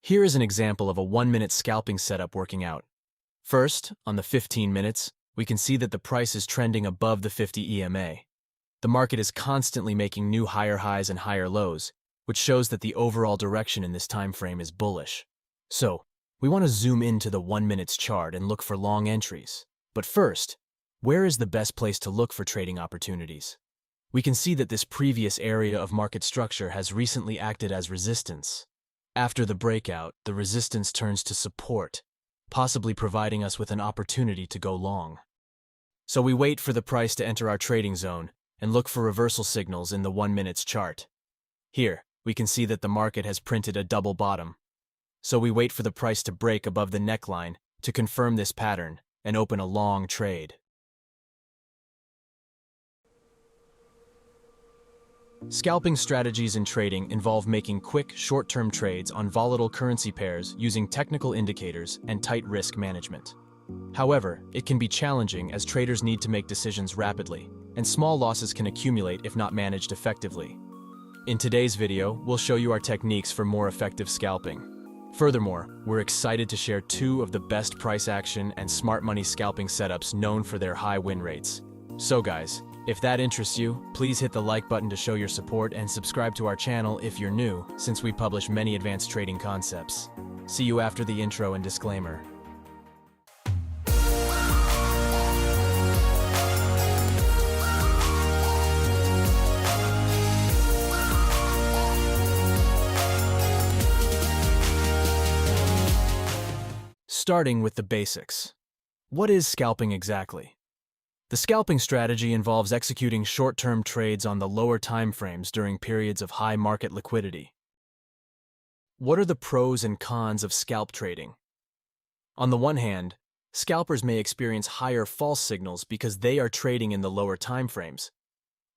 Here is an example of a 1-minute scalping setup working out. First, on the 15 minutes, we can see that the price is trending above the 50 EMA. The market is constantly making new higher highs and higher lows, which shows that the overall direction in this time frame is bullish. So, we want to zoom into the 1-minute chart and look for long entries. But first, where is the best place to look for trading opportunities? We can see that this previous area of market structure has recently acted as resistance. After the breakout, the resistance turns to support, possibly providing us with an opportunity to go long. So we wait for the price to enter our trading zone and look for reversal signals in the 1-minute chart. Here, we can see that the market has printed a double bottom. So we wait for the price to break above the neckline to confirm this pattern and open a long trade. Scalping strategies in trading involve making quick, short-term trades on volatile currency pairs using technical indicators and tight risk management. However, it can be challenging as traders need to make decisions rapidly, and small losses can accumulate if not managed effectively. In today's video, we'll show you our techniques for more effective scalping. Furthermore, we're excited to share 2 of the best price action and smart money scalping setups known for their high win rates. So guys, if that interests you, please hit the like button to show your support and subscribe to our channel if you're new, since we publish many advanced trading concepts. See you after the intro and disclaimer. Starting with the basics. What is scalping exactly? The scalping strategy involves executing short-term trades on the lower time frames during periods of high market liquidity. What are the pros and cons of scalp trading? On the one hand, scalpers may experience higher false signals because they are trading in the lower time frames.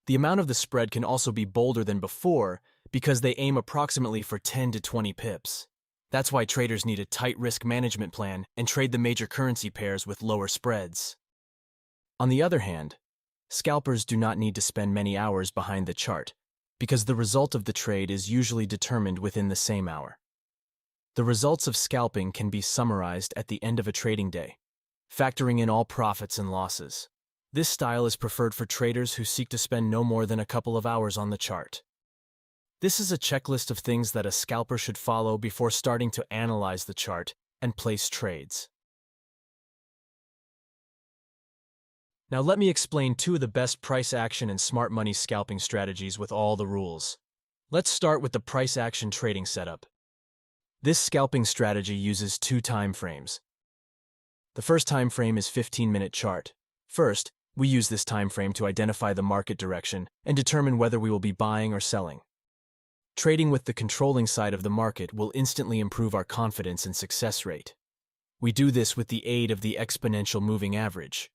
The amount of the spread can also be bolder than before because they aim approximately for 10 to 20 pips. That's why traders need a tight risk management plan and trade the major currency pairs with lower spreads. On the other hand, scalpers do not need to spend many hours behind the chart because the result of the trade is usually determined within the same hour. The results of scalping can be summarized at the end of a trading day, factoring in all profits and losses. This style is preferred for traders who seek to spend no more than a couple of hours on the chart. This is a checklist of things that a scalper should follow before starting to analyze the chart and place trades. Now let me explain 2 of the best price action and smart money scalping strategies with all the rules. Let's start with the price action trading setup. This scalping strategy uses 2 time frames. The first time frame is 15-minute chart. First, we use this time frame to identify the market direction and determine whether we will be buying or selling. Trading with the controlling side of the market will instantly improve our confidence and success rate. We do this with the aid of the exponential moving average.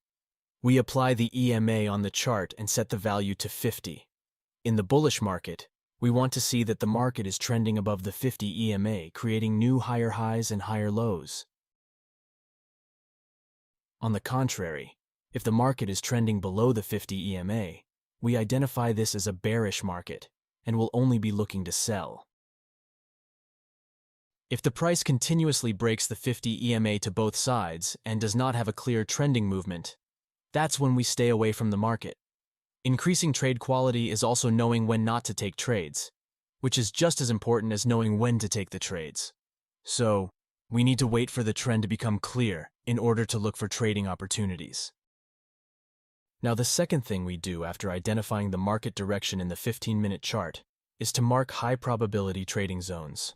We apply the EMA on the chart and set the value to 50. In the bullish market, we want to see that the market is trending above the 50 EMA, creating new higher highs and higher lows. On the contrary, if the market is trending below the 50 EMA, we identify this as a bearish market and will only be looking to sell. If the price continuously breaks the 50 EMA to both sides and does not have a clear trending movement, that's when we stay away from the market. Increasing trade quality is also knowing when not to take trades, which is just as important as knowing when to take the trades. So, we need to wait for the trend to become clear in order to look for trading opportunities. Now, the second thing we do after identifying the market direction in the 15-minute chart is to mark high probability trading zones.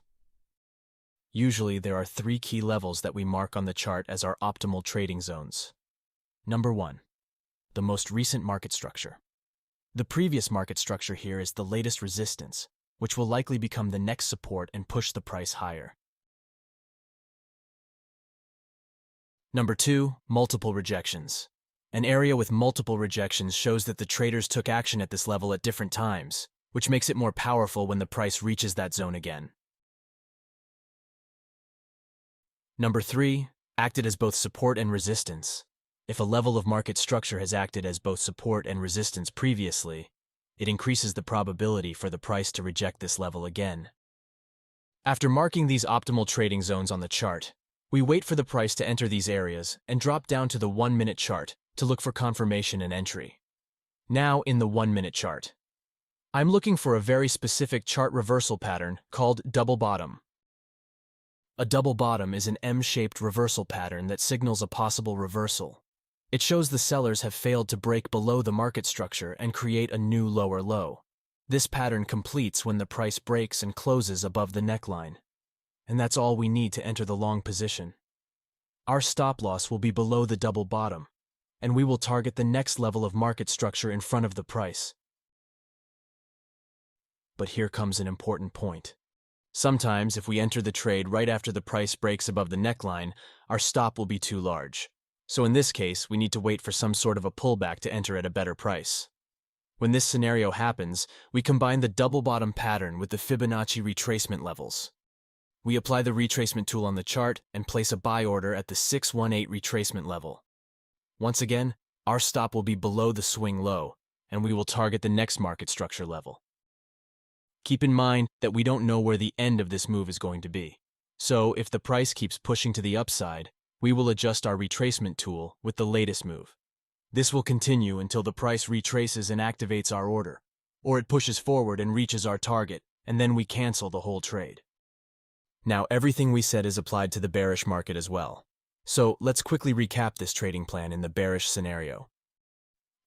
Usually, there are 3 key levels that we mark on the chart as our optimal trading zones. Number 1. The most recent market structure. The previous market structure here is the latest resistance, which will likely become the next support and push the price higher. Number 2. Multiple rejections. An area with multiple rejections shows that the traders took action at this level at different times, which makes it more powerful when the price reaches that zone again. Number 3. Acted as both support and resistance. If a level of market structure has acted as both support and resistance previously, it increases the probability for the price to reject this level again. After marking these optimal trading zones on the chart, we wait for the price to enter these areas and drop down to the 1-minute chart to look for confirmation and entry. Now in the 1-minute chart, I'm looking for a very specific chart reversal pattern called double bottom. A double bottom is an M-shaped reversal pattern that signals a possible reversal. It shows the sellers have failed to break below the market structure and create a new lower low. This pattern completes when the price breaks and closes above the neckline. And that's all we need to enter the long position. Our stop loss will be below the double bottom, and we will target the next level of market structure in front of the price. But here comes an important point. Sometimes, if we enter the trade right after the price breaks above the neckline, our stop will be too large. So in this case, we need to wait for some sort of a pullback to enter at a better price. When this scenario happens, we combine the double bottom pattern with the Fibonacci retracement levels. We apply the retracement tool on the chart and place a buy order at the 618 retracement level. Once again, our stop will be below the swing low, and we will target the next market structure level. Keep in mind that we don't know where the end of this move is going to be. So if the price keeps pushing to the upside, we will adjust our retracement tool with the latest move. This will continue until the price retraces and activates our order, or it pushes forward and reaches our target, and then we cancel the whole trade. Now, everything we said is applied to the bearish market as well. So let's quickly recap this trading plan in the bearish scenario.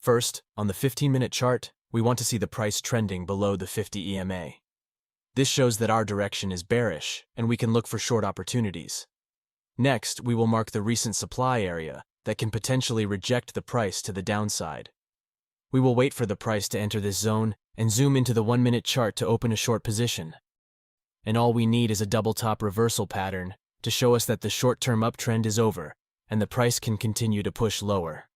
First, on the 15-minute chart, we want to see the price trending below the 50 EMA. This shows that our direction is bearish, and we can look for short opportunities. Next, we will mark the recent supply area that can potentially reject the price to the downside. We will wait for the price to enter this zone and zoom into the 1-minute chart to open a short position. And all we need is a double top reversal pattern to show us that the short-term uptrend is over and the price can continue to push lower.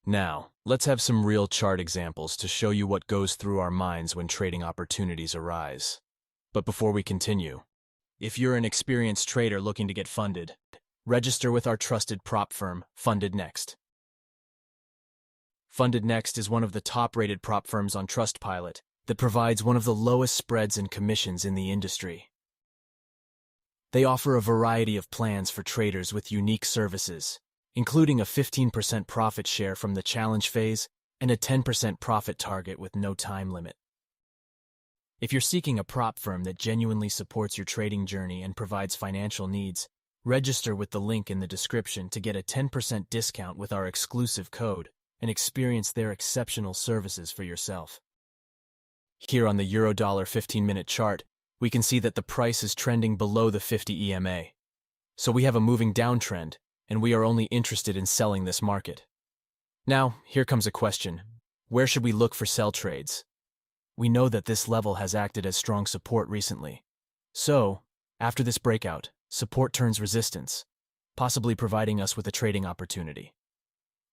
Now, let's have some real chart examples to show you what goes through our minds when trading opportunities arise. But before we continue, if you're an experienced trader looking to get funded, register with our trusted prop firm, Funded Next. Funded Next is one of the top-rated prop firms on Trustpilot that provides one of the lowest spreads and commissions in the industry. They offer a variety of plans for traders with unique services, including a 15% profit share from the challenge phase and a 10% profit target with no time limit. If you're seeking a prop firm that genuinely supports your trading journey and provides financial needs, register with the link in the description to get a 10% discount with our exclusive code and experience their exceptional services for yourself. Here on the Euro-Dollar 15-minute chart, we can see that the price is trending below the 50 EMA. So we have a moving downtrend, and we are only interested in selling this market. Now, here comes a question. Where should we look for sell trades? We know that this level has acted as strong support recently. So, after this breakout, support turns resistance, possibly providing us with a trading opportunity.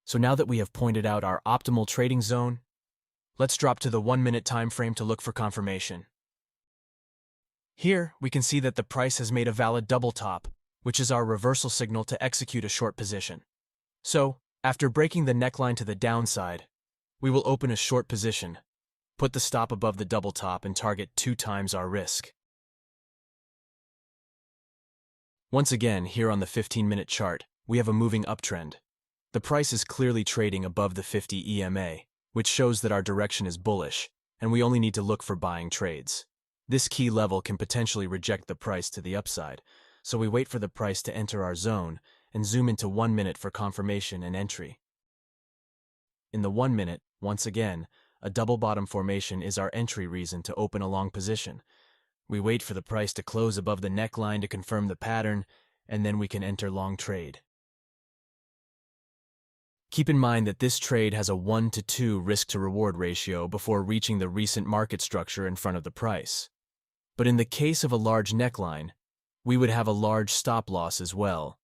So now that we have pointed out our optimal trading zone, let's drop to the 1-minute time frame to look for confirmation. Here, we can see that the price has made a valid double top, which is our reversal signal to execute a short position. So, after breaking the neckline to the downside, we will open a short position, put the stop above the double top and target 2 times our risk. Once again, here on the 15-minute chart, we have a moving uptrend. The price is clearly trading above the 50 EMA, which shows that our direction is bullish, and we only need to look for buying trades. This key level can potentially reject the price to the upside, so we wait for the price to enter our zone and zoom into 1 minute for confirmation and entry. In the 1 minute, once again, a double bottom formation is our entry reason to open a long position. We wait for the price to close above the neckline to confirm the pattern, and then we can enter long trade. Keep in mind that this trade has a 1 to 2 risk-to-reward ratio before reaching the recent market structure in front of the price. But in the case of a large neckline, we would have a large stop loss as well.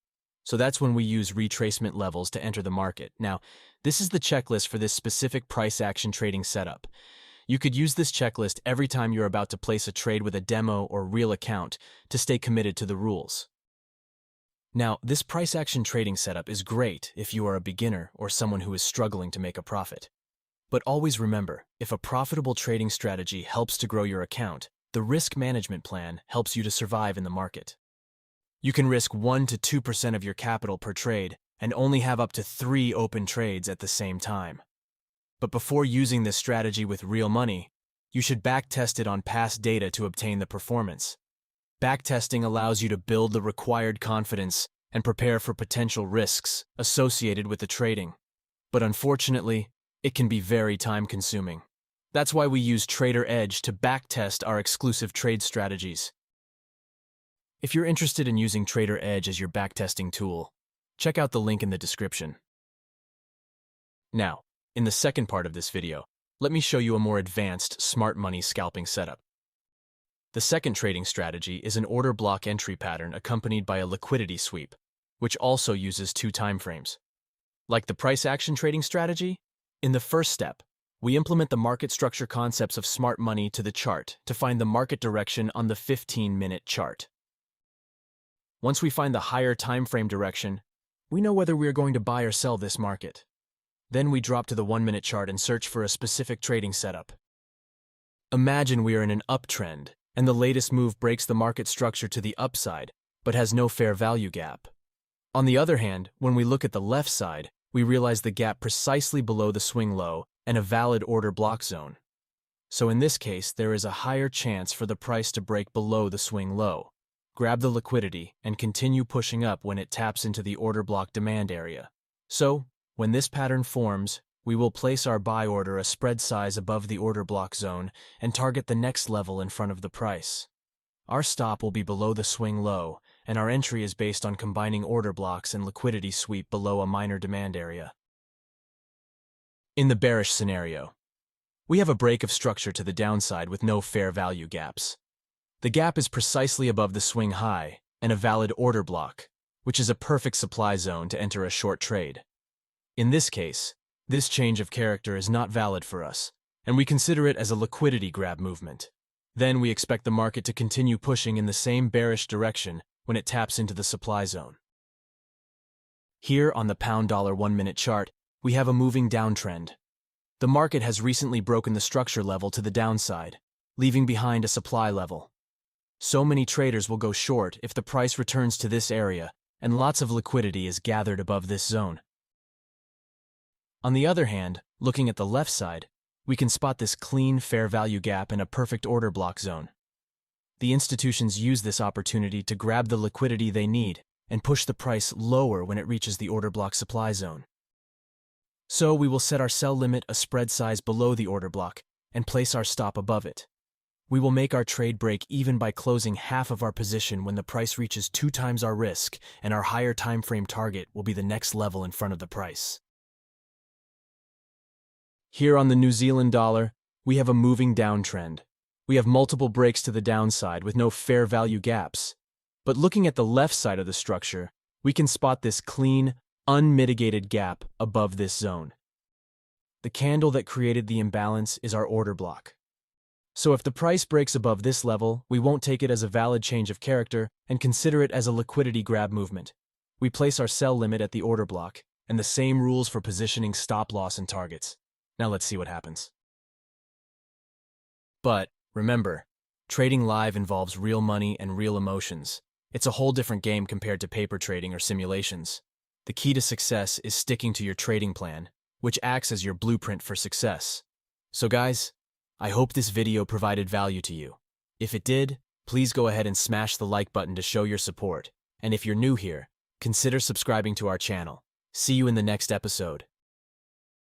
So that's when we use retracement levels to enter the market. Now, this is the checklist for this specific price action trading setup. You could use this checklist every time you're about to place a trade with a demo or real account to stay committed to the rules. Now, this price action trading setup is great if you are a beginner or someone who is struggling to make a profit. But always remember, if a profitable trading strategy helps to grow your account, the risk management plan helps you to survive in the market. You can risk 1 to 2% of your capital per trade and only have up to 3 open trades at the same time. But before using this strategy with real money, you should backtest it on past data to obtain the performance. Backtesting allows you to build the required confidence and prepare for potential risks associated with the trading. But unfortunately, it can be very time-consuming. That's why we use Trader Edge to backtest our exclusive trade strategies. If you're interested in using Trader Edge as your backtesting tool, check out the link in the description. Now, in the second part of this video, let me show you a more advanced smart money scalping setup. The second trading strategy is an order block entry pattern accompanied by a liquidity sweep, which also uses 2 timeframes. Like the price action trading strategy, in the first step, we implement the market structure concepts of smart money to the chart to find the market direction on the 15-minute chart. Once we find the higher timeframe direction, we know whether we are going to buy or sell this market. Then we drop to the 1-minute chart and search for a specific trading setup. Imagine we are in an uptrend, and the latest move breaks the market structure to the upside, but has no fair value gap. On the other hand, when we look at the left side, we realize the gap precisely below the swing low and a valid order block zone. So in this case, there is a higher chance for the price to break below the swing low, grab the liquidity, and continue pushing up when it taps into the order block demand area. So, when this pattern forms, we will place our buy order a spread size above the order block zone and target the next level in front of the price. Our stop will be below the swing low, and our entry is based on combining order blocks and liquidity sweep below a minor demand area. In the bearish scenario, we have a break of structure to the downside with no fair value gaps. The gap is precisely above the swing high and a valid order block, which is a perfect supply zone to enter a short trade. In this case, this change of character is not valid for us, and we consider it as a liquidity grab movement. Then we expect the market to continue pushing in the same bearish direction when it taps into the supply zone. Here on the pound-dollar 1-minute chart, we have a moving downtrend. The market has recently broken the structure level to the downside, leaving behind a supply level. So many traders will go short if the price returns to this area and lots of liquidity is gathered above this zone. On the other hand, looking at the left side, we can spot this clean fair value gap in a perfect order block zone. The institutions use this opportunity to grab the liquidity they need and push the price lower when it reaches the order block supply zone. So we will set our sell limit a spread size below the order block and place our stop above it. We will make our trade break even by closing half of our position when the price reaches 2 times our risk, and our higher time frame target will be the next level in front of the price. Here on the New Zealand dollar, we have a moving downtrend. We have multiple breaks to the downside with no fair value gaps. But looking at the left side of the structure, we can spot this clean, unmitigated gap above this zone. The candle that created the imbalance is our order block. So if the price breaks above this level, we won't take it as a valid change of character and consider it as a liquidity grab movement. We place our sell limit at the order block, and the same rules for positioning stop loss and targets. Now let's see what happens. But remember, trading live involves real money and real emotions. It's a whole different game compared to paper trading or simulations. The key to success is sticking to your trading plan, which acts as your blueprint for success. So guys, I hope this video provided value to you. If it did, please go ahead and smash the like button to show your support. And if you're new here, consider subscribing to our channel. See you in the next episode.